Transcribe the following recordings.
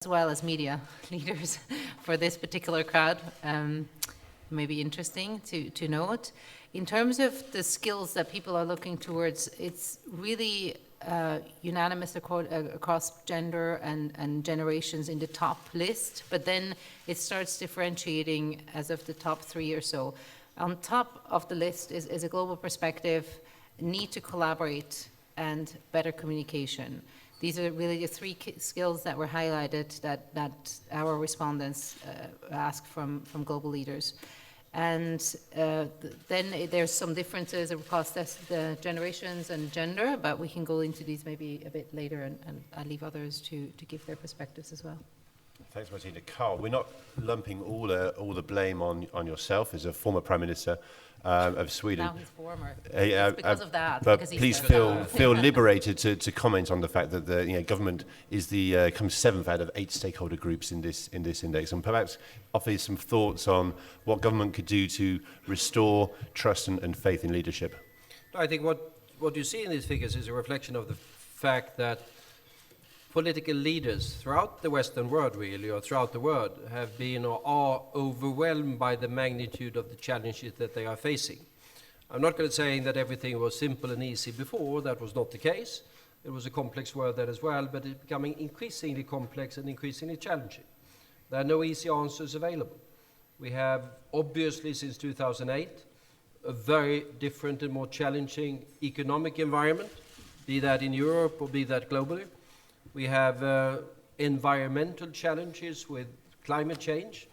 as well as media leaders for this particular crowd. May be interesting to note. In terms of the skills that people are looking towards, it's really unanimous across gender and generations in the top list, but then it starts differentiating as of the top 3 or so. On top of the list is a global perspective, need to collaborate, and better communication. These are really the 3 skills that were highlighted that our respondents asked from global leaders. And then there's some differences across the generations and gender, but we can go into these maybe a bit later, and I'll leave others to give their perspectives as well. Thanks, Martina. Carl, we're not lumping all the blame on yourself as a former Prime Minister of Sweden. Now he's former. It's because of that. But please feel liberated to comment on the fact that the government is the comes 7th out of 8 stakeholder groups in this index, and perhaps offer some thoughts on what government could do to restore trust and faith in leadership. I think what you see in these figures is a reflection of the fact that political leaders throughout the Western world, really, or throughout the world, have been or are overwhelmed by the magnitude of the challenges that they are facing. I'm not going to say that everything was simple and easy before. That was not the case. It was a complex world there as well, but it's becoming increasingly complex and increasingly challenging. There are no easy answers available. We have, obviously, since 2008, a very different and more challenging economic environment, be that in Europe or be that globally. We have environmental challenges with climate change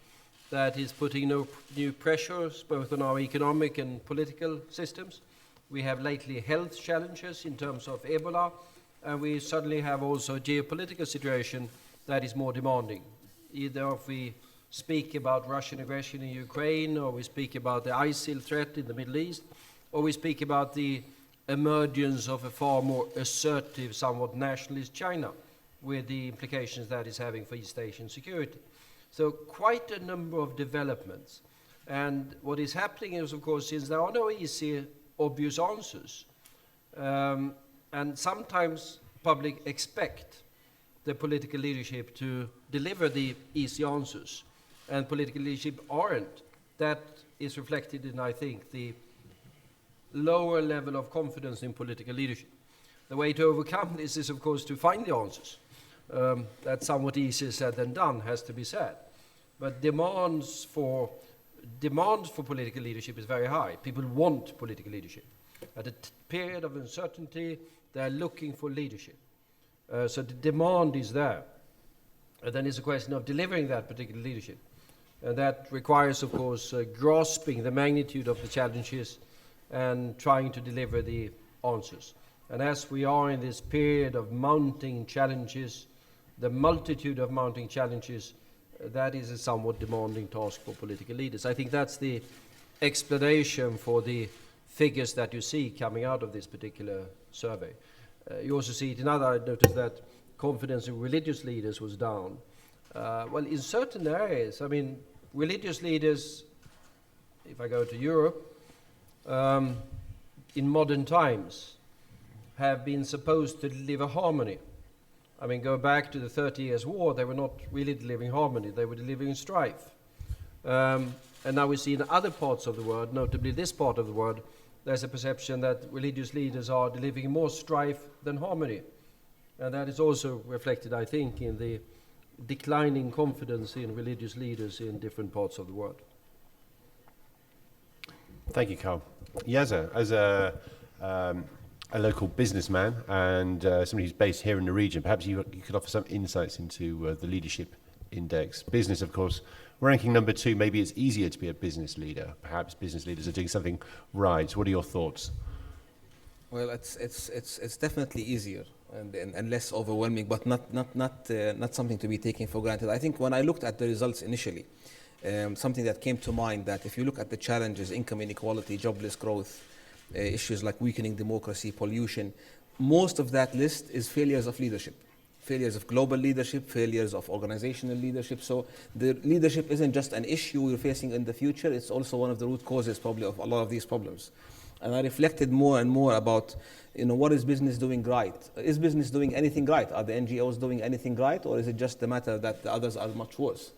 that is putting new pressures both on our economic and political systems. We have lately health challenges in terms of Ebola, and we suddenly have also a geopolitical situation that is more demanding. Either if we speak about Russian aggression in Ukraine, or we speak about the ISIL threat in the Middle East, or we speak about the emergence of a far more assertive, somewhat nationalist China, with the implications that is having for East Asian security. So quite a number of developments. And what is happening is, of course, since there are no easy, obvious answers, and sometimes public expect the political leadership to deliver the easy answers, and political leadership aren't. That is reflected in, I think, the lower level of confidence in political leadership. The way to overcome this is, of course, to find the answers. That's somewhat easier said than done, has to be said. But demands for political leadership is very high. People want political leadership. At a period of uncertainty, they're looking for leadership. So the demand is there. And then it's a question of delivering that particular leadership. And that requires, of course, grasping the magnitude of the challenges and trying to deliver the answers. And as we are in this period of mounting challenges, the multitude of mounting challenges, that is a somewhat demanding task for political leaders. I think that's the explanation for the figures that you see coming out of this particular survey. You also see it in other. I noticed that confidence in religious leaders was down. Well, in certain areas, I mean, religious leaders, if I go to Europe, in modern times, have been supposed to deliver harmony. I mean, go back to the 30 Years' War, they were not really delivering harmony, they were delivering strife. And now we see in other parts of the world, notably this part of the world, there's a perception that religious leaders are delivering more strife than harmony. And that is also reflected, I think, in the declining confidence in religious leaders in different parts of the world. Thank you, Carl. Yaza, as a local businessman and somebody who's based here in the region, perhaps you could offer some insights into the leadership index. Business, of course, ranking number 2. Maybe it's easier to be a business leader. Perhaps business leaders are doing something right. What are your thoughts? Well, it's definitely easier and less overwhelming, but not something to be taken for granted. I think when I looked at the results initially, something that came to mind, that if you look at the challenges, income inequality, jobless growth, issues like weakening democracy, pollution, most of that list is failures of leadership. Failures of global leadership, failures of organizational leadership. So the leadership isn't just an issue we're facing in the future, it's also one of the root causes probably of a lot of these problems. And I reflected more and more about, what is business doing right? Is business doing anything right? Are the NGOs doing anything right? Or is it just the matter that the others are much worse?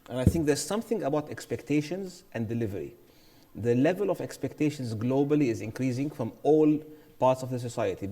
And I think there's something about expectations and delivery. The level of expectations globally is increasing from all parts of the society.